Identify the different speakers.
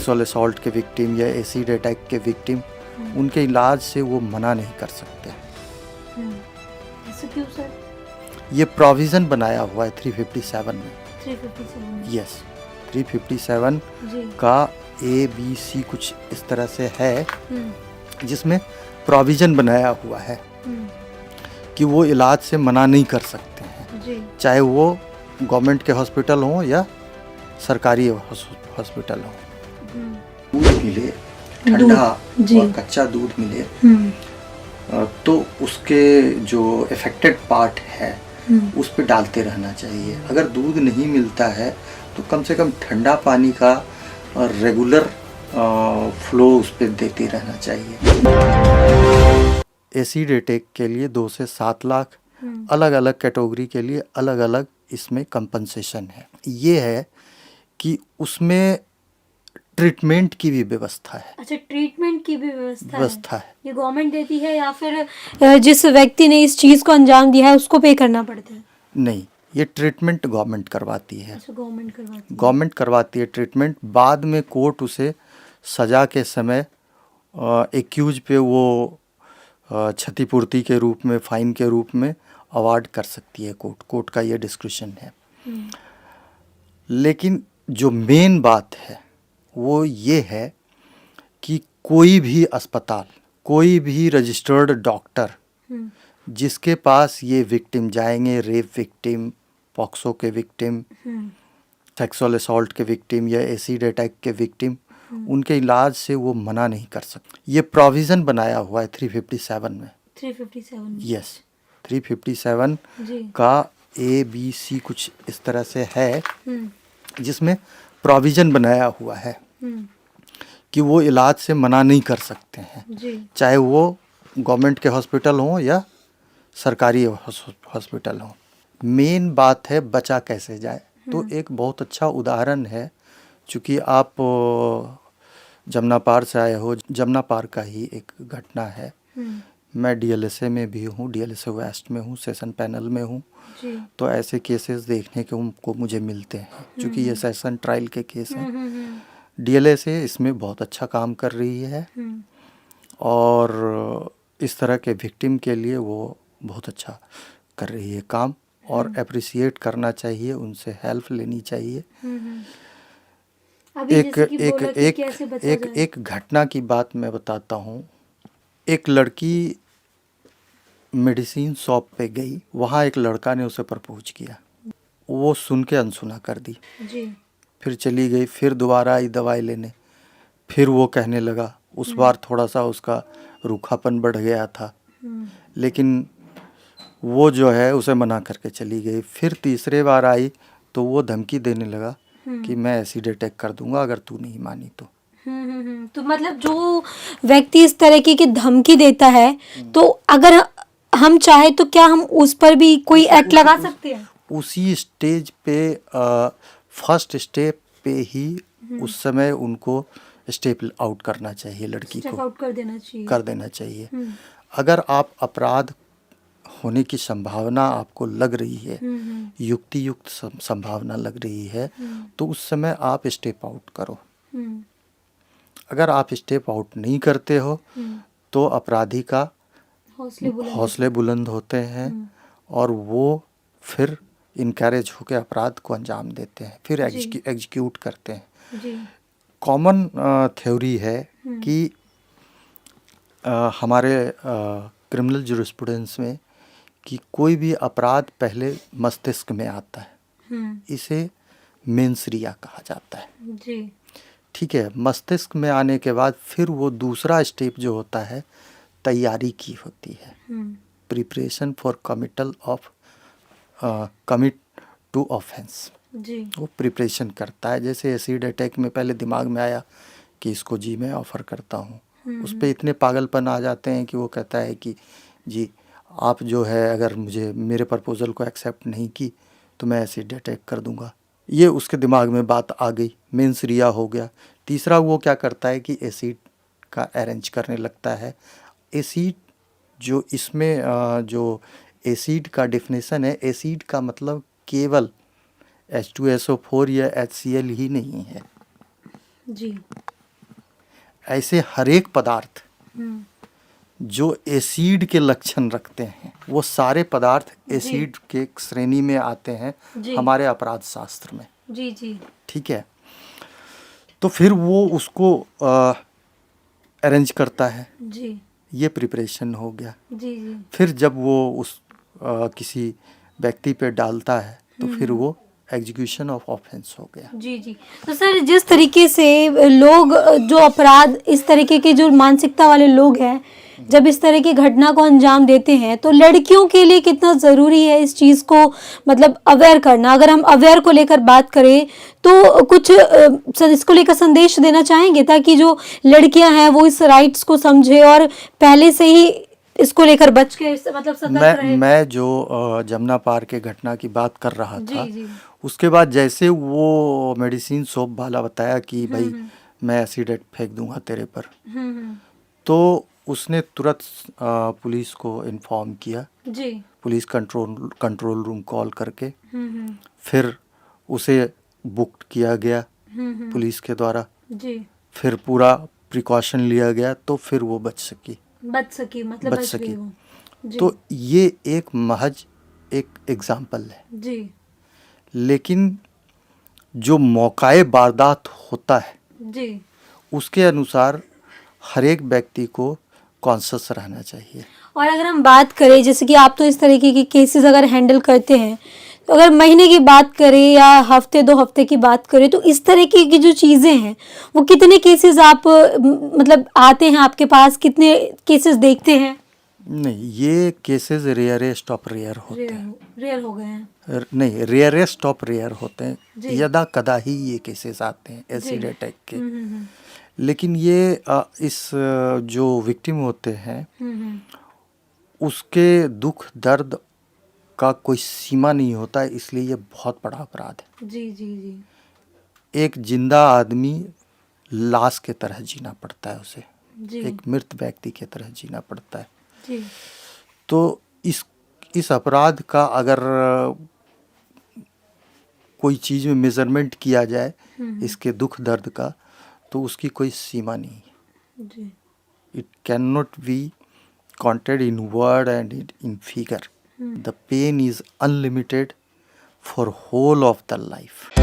Speaker 1: Sexual assault के victim या acid attack के विक्टिम, उनके इलाज से वो मना नहीं कर सकते।
Speaker 2: ऐसा क्यों सर?
Speaker 1: ये प्रोविज़न बनाया हुआ है 357 में।
Speaker 2: 357
Speaker 1: यस, 357
Speaker 2: जी।
Speaker 1: का ABC कुछ इस तरह से है जिसमें प्रोविज़न बनाया हुआ है कि वो इलाज से मना नहीं कर सकते हैं
Speaker 2: जी।
Speaker 1: चाहे वो गवर्नमेंट के हॉस्पिटल हों या सरकारी हॉस्पिटल हों। दूध मिले, ठंडा और कच्चा दूध मिले तो उसके जो इफेक्टेड पार्ट है उस पे डालते रहना चाहिए। अगर दूध नहीं मिलता है तो कम से कम ठंडा पानी का रेगुलर फ्लो उस पे देते रहना चाहिए। एसिड अटैक के लिए 2 से 7 लाख, अलग अलग कैटेगरी के लिए अलग अलग इसमें कंपनसेशन है। ये है कि उसमें ट्रीटमेंट की भी व्यवस्था है।
Speaker 2: अच्छा, ट्रीटमेंट की भी व्यवस्था है।
Speaker 1: है।
Speaker 2: ये गवर्नमेंट देती है या फिर जिस व्यक्ति ने इस चीज को अंजाम दिया है उसको पे करना पड़ता है?
Speaker 1: नहीं, ये ट्रीटमेंट गवर्नमेंट करवाती है।
Speaker 2: अच्छा, गवर्नमेंट
Speaker 1: करवाती है ट्रीटमेंट। बाद में कोर्ट उसे सज़ा के समय एक्यूज पे वो क्षतिपूर्ति के रूप में, फाइन के रूप में अवार्ड कर सकती है। कोर्ट का ये डिस्क्रिप्शन है। लेकिन जो मेन बात है वो ये है कि कोई भी अस्पताल, कोई भी रजिस्टर्ड डॉक्टर जिसके पास ये विक्टिम जाएंगे, रेप विक्टिम, पॉक्सो के विक्टिम, सेक्सुअल असॉल्ट के विक्टिम या एसिड अटैक के विक्टिम, उनके इलाज से वो मना नहीं कर सकते। ये प्रोविज़न बनाया हुआ है 357 में।
Speaker 2: 357
Speaker 1: यस, 357
Speaker 2: जी।
Speaker 1: का ABC कुछ इस तरह से है जिसमें प्रोविज़न बनाया हुआ है कि वो इलाज से मना नहीं कर सकते हैं
Speaker 2: जी।
Speaker 1: चाहे वो गवर्नमेंट के हॉस्पिटल हों या सरकारी हॉस्पिटल हों। मेन बात है बचा कैसे जाए। तो एक बहुत अच्छा उदाहरण है, चूँकि आप जमुना पार से आए हो, जमुना पार का ही एक घटना है। मैं DLSA में भी हूँ, DLSA वेस्ट में हूँ, सेशन पैनल में हूँ। तो ऐसे केसेस देखने को मुझे मिलते हैं, क्योंकि ये सेशन ट्रायल के केस हैं। DLSA इसमें बहुत अच्छा काम कर रही है और इस तरह के विक्टिम के लिए वो बहुत अच्छा कर रही है काम, और अप्रिशिएट करना चाहिए, उनसे हेल्प लेनी चाहिए। एक घटना की बात मैं बताता हूँ। एक लड़की मेडिसिन शॉप पे गई, वहाँ एक लड़का ने उसे प्रपोज किया। वो सुन के अनसुना कर दी जी। फिर चली गई, फिर दोबारा आई दवाई लेने, फिर वो कहने लगा। उस बार थोड़ा सा उसका रूखापन बढ़ गया था, लेकिन वो जो है उसे मना करके चली गई। फिर तीसरे बार आई तो वो धमकी देने लगा कि मैं एसिड अटैक कर दूंगा अगर तू नहीं मानी तो।
Speaker 2: तो मतलब जो व्यक्ति इस तरह की धमकी देता है, तो अगर हम चाहे तो क्या हम उस पर भी कोई एक्ट लगा सकते हैं?
Speaker 1: उसी स्टेज पे, फर्स्ट स्टेप पे ही उस समय उनको स्टेप आउट करना चाहिए, लड़की को
Speaker 2: आउट कर देना चाहिए।
Speaker 1: अगर आप अपराध होने की संभावना आपको लग रही है, युक्त संभावना लग रही है, तो उस समय आप स्टेप आउट करो। अगर आप स्टेप आउट नहीं करते हो तो अपराधी का हौसले बुलंद होते हैं और वो फिर इनकरेज होकर अपराध को अंजाम देते हैं, फिर एग्जीक्यूट करते हैं। कॉमन थ्योरी है कि हमारे क्रिमिनल जूरिस्प्रूडेंस में कि कोई भी अपराध पहले मस्तिष्क में आता है, इसे मेंस रिया कहा जाता है जी। ठीक है, मस्तिष्क में आने के बाद फिर वो दूसरा स्टेप जो होता है तैयारी की होती है, preparation for commital of commit to offence जी। वो प्रिपरेशन करता है। जैसे एसिड अटैक में पहले दिमाग में आया कि इसको जी मैं ऑफ़र करता हूँ, उस पर इतने पागलपन आ जाते हैं कि वो कहता है कि जी आप जो है अगर मेरे प्रपोज़ल को एक्सेप्ट नहीं की तो मैं एसिड अटैक कर दूंगा। ये उसके दिमाग में बात आ गई, मेंस रिया हो गया। तीसरा वो क्या करता है कि एसिड का अरेंज करने लगता है। एसिड जो इसमें जो एसिड का डेफिनेशन है, एसिड का मतलब केवल H2SO4 या HCl ही नहीं है जी। ऐसे हर एक पदार्थ
Speaker 2: हम्म,
Speaker 1: जो एसिड के लक्षण रखते हैं वो सारे पदार्थ
Speaker 2: जी।
Speaker 1: एसिड के श्रेणी में आते हैं
Speaker 2: जी।
Speaker 1: हमारे अपराध शास्त्र में।
Speaker 2: जी जी
Speaker 1: ठीक है, तो फिर वो उसको अरेंज करता है,
Speaker 2: जी
Speaker 1: ये प्रिपरेशन हो गया।
Speaker 2: जी जी
Speaker 1: फिर जब वो उस किसी व्यक्ति पे डालता है तो फिर वो एग्जीक्यूशन ऑफ ऑफेंस हो गया।
Speaker 2: जी जी। तो सर जिस तरीके से लोग जो अपराध इस तरीके के जो मानसिकता वाले लोग हैं जब इस तरह की घटना को अंजाम देते हैं तो लड़कियों के लिए कितना ज़रूरी है इस चीज़ को मतलब अवेयर करना। अगर हम अवेयर को लेकर बात करें तो कुछ सर इसको लेकर संदेश देना चाहेंगे ताकि जो लड़कियां हैं वो इस राइट्स को समझे और पहले से ही इसको लेकर बच के मतलब सतर्क रहे।
Speaker 1: मैं जो जमुना पार के घटना की बात कर रहा था,
Speaker 2: जी जी
Speaker 1: उसके बाद जैसे वो मेडिसिन शॉप वाला बताया कि भाई मैं एसिड फेंक दूंगा तेरे पर,
Speaker 2: हम्म
Speaker 1: तो उसने तुरंत पुलिस को इन्फॉर्म किया,
Speaker 2: जी
Speaker 1: पुलिस कंट्रोल रूम कॉल करके
Speaker 2: हम्म
Speaker 1: फिर उसे बुक किया गया
Speaker 2: हम्म
Speaker 1: पुलिस के द्वारा,
Speaker 2: जी
Speaker 1: फिर पूरा प्रिकॉशन लिया गया तो फिर वो बच सकी।
Speaker 2: मतलब
Speaker 1: बच
Speaker 2: बच
Speaker 1: सकी।
Speaker 2: गई वो। जी
Speaker 1: तो ये एक महज एक एग्जाम्पल है,
Speaker 2: जी
Speaker 1: लेकिन जो मौकाए वारदात होता है
Speaker 2: जी
Speaker 1: उसके अनुसार हर एक व्यक्ति को कॉन्शियस रहना चाहिए।
Speaker 2: और अगर हम बात करें जैसे कि आप तो इस तरीके के केसेस अगर हैंडल करते हैं तो अगर महीने की बात करें या हफ्ते 2 हफ्ते की बात करें तो इस तरीके की जो चीज़ें हैं वो कितने केसेस आप मतलब आते हैं आपके पास, कितने केसेस देखते हैं?
Speaker 1: नहीं, ये केसेस रेयरेस्ट ऑफ रेयर होते हैं।
Speaker 2: रेयर हो गए हैं।
Speaker 1: नहीं, रेयरेस्ट ऑफ रेयर होते हैं,
Speaker 2: जी।
Speaker 1: यदा कदा ही ये केसेस आते हैं एसिड
Speaker 2: जी।
Speaker 1: अटैक के।
Speaker 2: हम्म
Speaker 1: लेकिन ये इस जो विक्टिम होते हैं
Speaker 2: हम्म
Speaker 1: उसके दुख दर्द का कोई सीमा नहीं होता है, इसलिए ये बहुत बड़ा अपराध है।
Speaker 2: जी जी जी
Speaker 1: एक जिंदा आदमी लाश के तरह जीना पड़ता है उसे,
Speaker 2: जी
Speaker 1: एक मृत व्यक्ति की तरह जीना पड़ता है।
Speaker 2: जी
Speaker 1: तो इस अपराध का अगर कोई चीज़ में मेजरमेंट किया जाए इसके दुख दर्द का, तो उसकी कोई सीमा नहीं है।
Speaker 2: जी
Speaker 1: it can not be counted in word and in figure. The pain is unlimited for whole of the life.